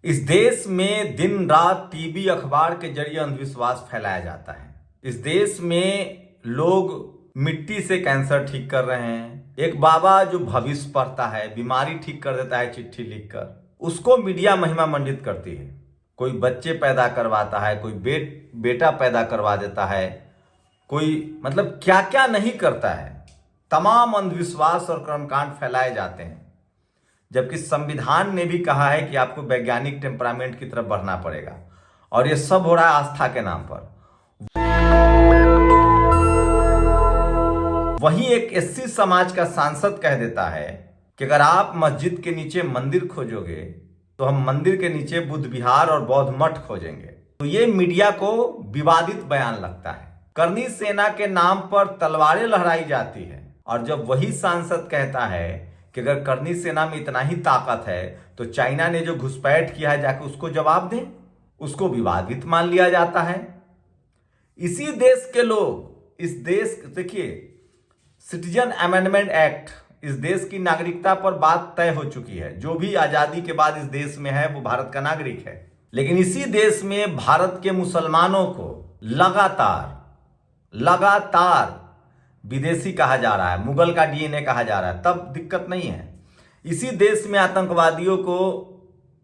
इस देश में दिन रात टीवी अखबार के जरिए अंधविश्वास फैलाया जाता है। इस देश में लोग मिट्टी से कैंसर ठीक कर रहे हैं। एक बाबा जो भविष्य पढ़ता है, बीमारी ठीक कर देता है चिट्ठी लिखकर, उसको मीडिया महिमा मंडित करती है। कोई बच्चे पैदा करवाता है, कोई बेटा पैदा करवा देता है, कोई मतलब क्या क्या नहीं करता है। तमाम अंधविश्वास और कर्मकांड फैलाए जाते हैं, जबकि संविधान ने भी कहा है कि आपको वैज्ञानिक टेम्परामेंट की तरफ बढ़ना पड़ेगा। और ये सब हो रहा है आस्था के नाम पर। वहीं एक एससी समाज का सांसद कह देता है कि अगर आप मस्जिद के नीचे मंदिर खोजोगे तो हम मंदिर के नीचे बुद्ध विहार और बौद्ध मठ खोजेंगे। तो ये मीडिया को विवादित बयान लगता है। करनी सेना के नाम पर तलवारें लहराई जाती है, और जब वही सांसद कहता है कि अगर करनी सेना में इतना ही ताकत है तो चाइना ने जो घुसपैठ किया है जाके उसको जवाब दें, उसको विवादित मान लिया जाता है। इसी देश के लोग, इस देश, देखिए सिटीजन अमेंडमेंट एक्ट, इस देश की नागरिकता पर बात तय हो चुकी है। जो भी आजादी के बाद इस देश में है वो भारत का नागरिक है। लेकिन इसी देश में भारत के मुसलमानों को लगातार विदेशी कहा जा रहा है, मुगल का डीएनए कहा जा रहा है। तब दिक्कत नहीं है। इसी देश में आतंकवादियों को,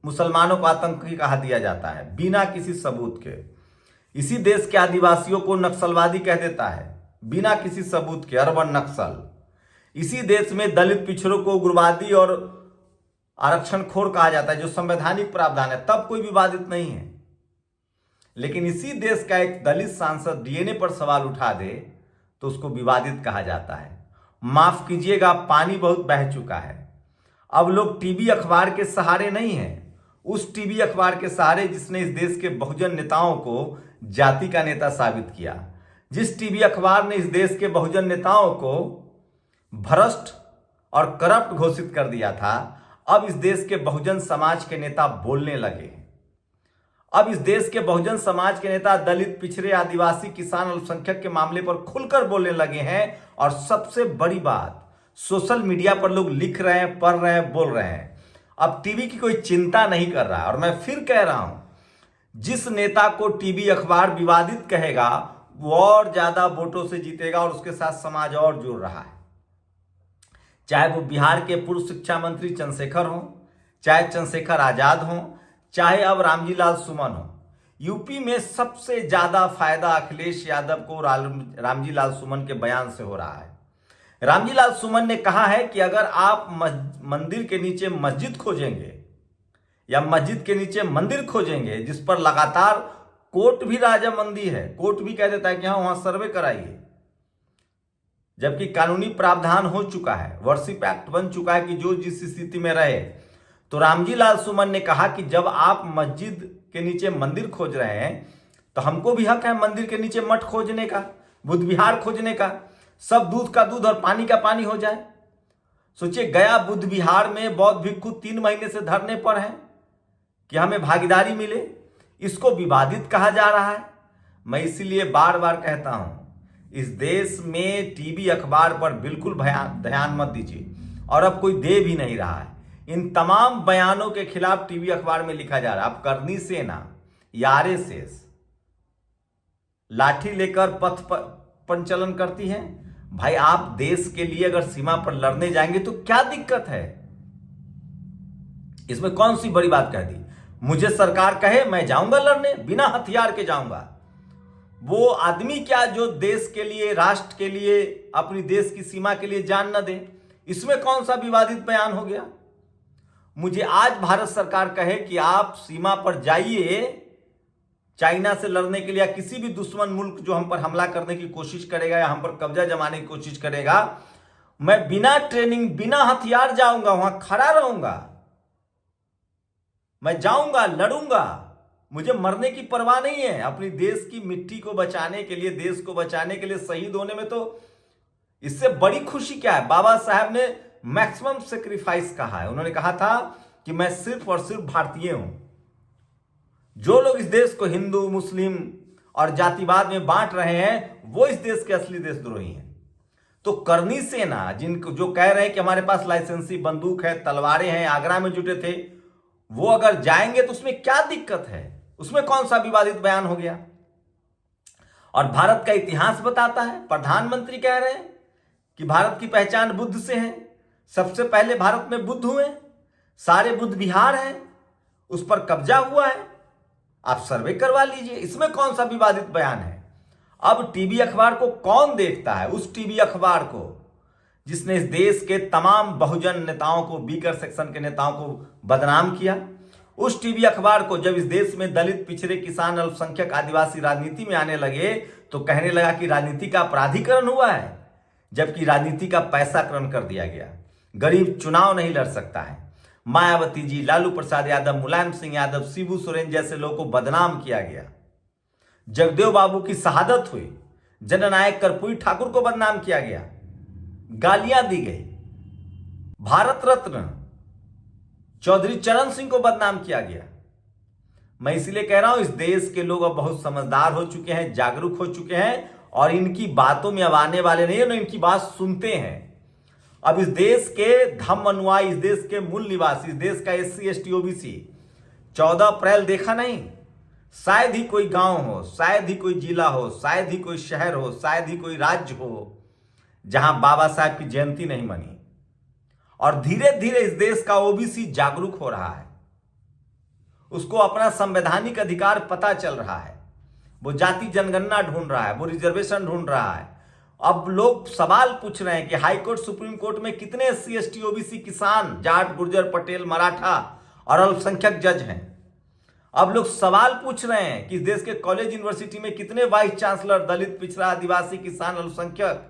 मुसलमानों को आतंकी कहा दिया जाता है बिना किसी सबूत के। इसी देश के आदिवासियों को नक्सलवादी कह देता है बिना किसी सबूत के, अर्बन नक्सल। इसी देश में दलित पिछड़ों को उग्रवादी और आरक्षणखोर कहा जाता है, जो संवैधानिक प्रावधान है, तब कोई विवादित नहीं है। लेकिन इसी देश का एक दलित सांसद डीएनए पर सवाल उठा दे तो उसको विवादित कहा जाता है। माफ कीजिएगा, पानी बहुत बह चुका है। अब लोग टीवी अखबार के सहारे नहीं हैं, उस टीवी अखबार के सहारे जिसने इस देश के बहुजन नेताओं को जाति का नेता साबित किया, जिस टीवी अखबार ने इस देश के बहुजन नेताओं को भ्रष्ट और करप्ट घोषित कर दिया था। अब इस देश के बहुजन समाज के नेता बोलने लगे। अब इस देश के बहुजन समाज के नेता दलित, पिछड़े, आदिवासी, किसान, अल्पसंख्यक के मामले पर खुलकर बोलने लगे हैं। और सबसे बड़ी बात, सोशल मीडिया पर लोग लिख रहे हैं, पढ़ रहे हैं, बोल रहे हैं। अब टीवी की कोई चिंता नहीं कर रहा है। और मैं फिर कह रहा हूं, जिस नेता को टीवी अखबार विवादित कहेगा वो और ज्यादा वोटों से जीतेगा, और उसके साथ समाज और जुड़ रहा है। चाहे वो बिहार के पूर्व शिक्षा मंत्री चंद्रशेखर हो, चाहे चंद्रशेखर आजाद हो, चाहे अब रामजी लाल सुमन हो। यूपी में सबसे ज्यादा फायदा अखिलेश यादव को रामजी लाल सुमन के बयान से हो रहा है। रामजी लाल सुमन ने कहा है कि अगर आप मंदिर के नीचे मस्जिद खोजेंगे या मस्जिद के नीचे मंदिर खोजेंगे, जिस पर लगातार कोर्ट भी राजामंदी है, कोर्ट भी कह देता है कि हाँ वहां सर्वे कराइए, जबकि कानूनी प्रावधान हो चुका है, वर्शिप एक्ट बन चुका है कि जो जिस स्थिति में रहे। तो रामजी लाल सुमन ने कहा कि जब आप मस्जिद के नीचे मंदिर खोज रहे हैं तो हमको भी हक है मंदिर के नीचे मठ खोजने का, बुद्ध विहार खोजने का। सब दूध का दूध और पानी का पानी हो जाए। सोचिए, गया बुद्ध विहार में बौद्ध भिक्षु 3 महीने से धरने पर हैं कि हमें भागीदारी मिले। इसको विवादित कहा जा रहा है। मैं इसीलिए बार बार कहता हूं, इस देश में टीवी अखबार पर बिल्कुल ध्यान मत दीजिए, और अब कोई दे भी नहीं रहा है। इन तमाम बयानों के खिलाफ टीवी अखबार में लिखा जा रहा है। अब करनी सेना या आरएसएस लाठी लेकर पथ पंचलन करती है। भाई, आप देश के लिए अगर सीमा पर लड़ने जाएंगे तो क्या दिक्कत है? इसमें कौन सी बड़ी बात कह दी? मुझे सरकार कहे मैं जाऊंगा लड़ने, बिना हथियार के जाऊंगा। वो आदमी क्या जो देश के लिए, राष्ट्र के लिए, अपनी देश की सीमा के लिए जान न दे? इसमें कौन सा विवादित बयान हो गया? मुझे आज भारत सरकार कहे कि आप सीमा पर जाइए चाइना से लड़ने के लिए, या किसी भी दुश्मन मुल्क जो हम पर हमला करने की कोशिश करेगा या हम पर कब्जा जमाने की कोशिश करेगा, मैं बिना ट्रेनिंग, बिना हथियार जाऊंगा, वहां खड़ा रहूंगा, मैं जाऊंगा, लड़ूंगा। मुझे मरने की परवाह नहीं है। अपनी देश की मिट्टी को बचाने के लिए, देश को बचाने के लिए शहीद होने में तो इससे बड़ी खुशी क्या है? बाबा साहब ने मैक्सिमम सेक्रीफाइस कहा है। उन्होंने कहा था कि मैं सिर्फ और सिर्फ भारतीय हूं। जो लोग इस देश को हिंदू, मुस्लिम और जातिवाद में बांट रहे हैं, वो इस देश के असली देशद्रोही हैं। तो करनी सेना, जिनको जो कह रहे हैं कि हमारे पास लाइसेंसी बंदूक है, तलवारें हैं, आगरा में जुटे थे, वो अगर जाएंगे तो उसमें क्या दिक्कत है, उसमें कौन सा विवादित बयान हो गया। और भारत का इतिहास बताता है, प्रधानमंत्री कह रहे हैं कि भारत की पहचान बुद्ध से है, सबसे पहले भारत में बुद्ध हुए, सारे बुद्ध विहार हैं, उस पर कब्जा हुआ है, आप सर्वे करवा लीजिए, इसमें कौन सा विवादित बयान है। अब टीवी अखबार को कौन देखता है, उस टीवी अखबार को जिसने इस देश के तमाम बहुजन नेताओं को, बीकर सेक्शन के नेताओं को बदनाम किया, उस टीवी अखबार को जब इस देश में दलित, पिछड़े, किसान, अल्पसंख्यक, आदिवासी राजनीति में आने लगे तो कहने लगा कि राजनीति का अपराधीकरण हुआ है, जबकि राजनीति का पैसाकरण कर दिया गया। गरीब चुनाव नहीं लड़ सकता है। मायावती जी, लालू प्रसाद यादव, मुलायम सिंह यादव, शिबू सोरेन जैसे लोगों को बदनाम किया गया। जगदेव बाबू की शहादत हुई, जननायक कर्पूरी ठाकुर को बदनाम किया गया, गालियां दी गई। भारत रत्न चौधरी चरण सिंह को बदनाम किया गया। मैं इसलिए कह रहा हूं, इस देश के लोग अब बहुत समझदार हो चुके हैं, जागरूक हो चुके हैं और इनकी बातों में अब आने वाले नहीं है ना, इनकी बात सुनते हैं। अब इस देश के धम्म अनुयायी, इस देश के मूल निवासी, इस देश का SC ST OBC 14 अप्रैल देखा नहीं, शायद ही कोई गांव हो, शायद ही कोई जिला हो, शायद ही कोई शहर हो, शायद ही कोई राज्य हो जहां बाबा साहब की जयंती नहीं मनी। और धीरे धीरे इस देश का OBC जागरूक हो रहा है, उसको अपना संवैधानिक अधिकार पता चल रहा है, वो जाति जनगणना ढूंढ रहा है, वो रिजर्वेशन ढूंढ रहा है। अब लोग सवाल पूछ रहे हैं कि हाई कोर्ट, सुप्रीम कोर्ट में कितने SC ST OBC, किसान, जाट, गुर्जर, पटेल, मराठा और अल्पसंख्यक जज हैं। अब लोग सवाल पूछ रहे हैं कि इस देश के कॉलेज, यूनिवर्सिटी में कितने वाइस चांसलर दलित, पिछड़ा, आदिवासी, किसान, अल्पसंख्यक,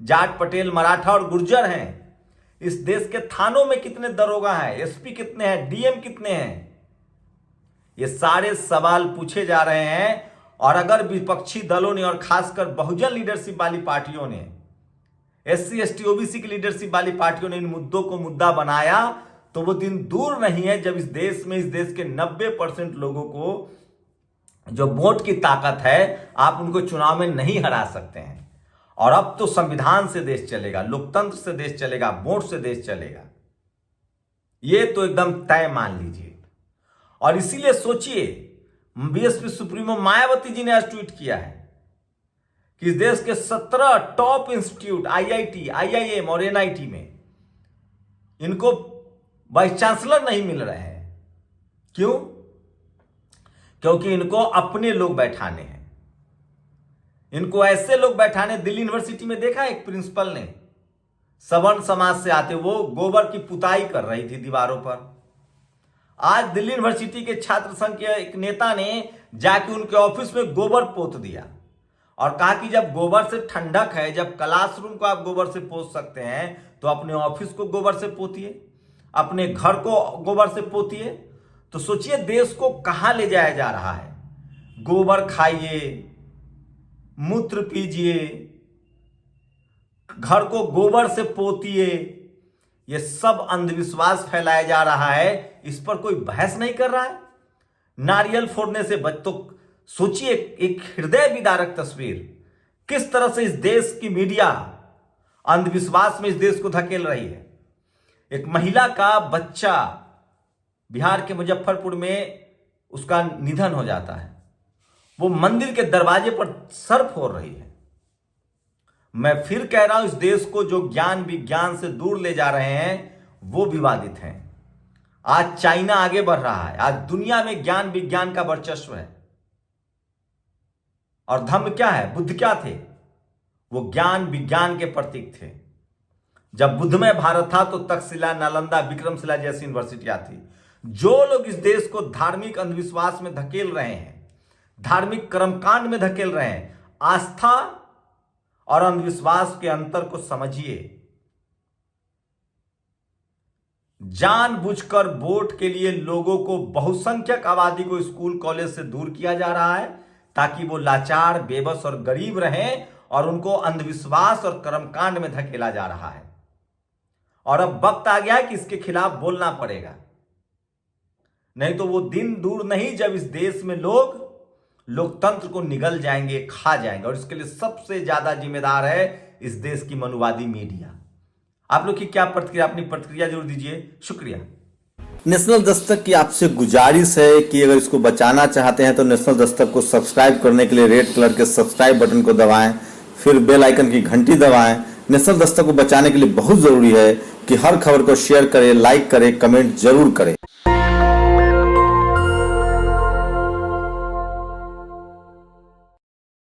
जाट, पटेल, मराठा और गुर्जर हैं। इस देश के थानों में कितने दरोगा हैं, SP कितने हैं, DM कितने हैं। ये सारे सवाल पूछे जा रहे हैं। और अगर विपक्षी दलों ने और खासकर बहुजन लीडरशिप वाली पार्टियों ने, SC ST OBC की लीडरशिप वाली पार्टियों ने इन मुद्दों को मुद्दा बनाया तो वो दिन दूर नहीं है जब इस देश में, इस देश के 90% लोगों को जो वोट की ताकत है, आप उनको चुनाव में नहीं हरा सकते हैं। और अब तो संविधान से देश चलेगा, लोकतंत्र से देश चलेगा, वोट से देश चलेगा, ये तो एकदम तय मान लीजिए। और इसीलिए सोचिए, BSP सुप्रीमो मायावती जी ने आज ट्वीट किया है कि इस देश के 17 टॉप इंस्टीट्यूट, IIT, IIM और NIT में इनको वाइस चांसलर नहीं मिल रहे हैं। क्यों? क्योंकि इनको अपने लोग बैठाने हैं, इनको ऐसे लोग बैठाने। दिल्ली यूनिवर्सिटी में देखा एक प्रिंसिपल ने, सवर्ण समाज से आते, वो गोबर की पुताई कर रही थी दीवारों पर। आज दिल्ली यूनिवर्सिटी के छात्र संघ के एक नेता ने जाके उनके ऑफिस में गोबर पोत दिया और कहा कि जब गोबर से ठंडक है, जब क्लासरूम को आप गोबर से पोत सकते हैं तो अपने ऑफिस को गोबर से पोतिए, अपने घर को गोबर से पोतिए। तो सोचिए देश को कहां ले जाया जा रहा है। गोबर खाइए, मूत्र पीजिए, घर को गोबर से पोतिए, ये सब अंधविश्वास फैलाया जा रहा है। इस पर कोई बहस नहीं कर रहा है। नारियल फोड़ने से बच, तो सोचिए एक हृदय विदारक तस्वीर, किस तरह से इस देश की मीडिया अंधविश्वास में इस देश को धकेल रही है। एक महिला का बच्चा बिहार के मुजफ्फरपुर में उसका निधन हो जाता है, वो मंदिर के दरवाजे पर सर फोड़ रही है। मैं फिर कह रहा हूं, इस देश को जो ज्ञान विज्ञान से दूर ले जा रहे हैं वो विवादित हैं। आज चाइना आगे बढ़ रहा है, आज दुनिया में ज्ञान विज्ञान का वर्चस्व है। और धम्म क्या है, बुद्ध क्या थे, वो ज्ञान विज्ञान के प्रतीक थे। जब बुद्धमय भारत था तो तक्षशिला, नालंदा, विक्रमशिला जैसी यूनिवर्सिटियां थी। जो लोग इस देश को धार्मिक अंधविश्वास में धकेल रहे हैं, धार्मिक कर्मकांड में धकेल रहे हैं, आस्था और अंधविश्वास के अंतर को समझिए। जानबूझकर वोट के लिए लोगों को, बहुसंख्यक आबादी को स्कूल कॉलेज से दूर किया जा रहा है ताकि वो लाचार, बेबस और गरीब रहें, और उनको अंधविश्वास और कर्मकांड में धकेला जा रहा है। और अब वक्त आ गया है कि इसके खिलाफ बोलना पड़ेगा, नहीं तो वो दिन दूर नहीं जब इस देश में लोग लोकतंत्र को निगल जाएंगे, खा जाएंगे। और इसके लिए सबसे ज्यादा जिम्मेदार है इस देश की मनुवादी मीडिया। आप लोग की क्या प्रतिक्रिया, अपनी प्रतिक्रिया जरूर दीजिए। शुक्रिया। नेशनल दस्तक की आपसे गुजारिश है कि अगर इसको बचाना चाहते हैं तो नेशनल दस्तक को सब्सक्राइब करने के लिए रेड कलर के सब्सक्राइब बटन को दबाएं, फिर बेल आइकन की घंटी दबाएं। नेशनल दस्तक को बचाने के लिए बहुत जरूरी है कि हर खबर को शेयर करें, लाइक करें, कमेंट जरूर करें।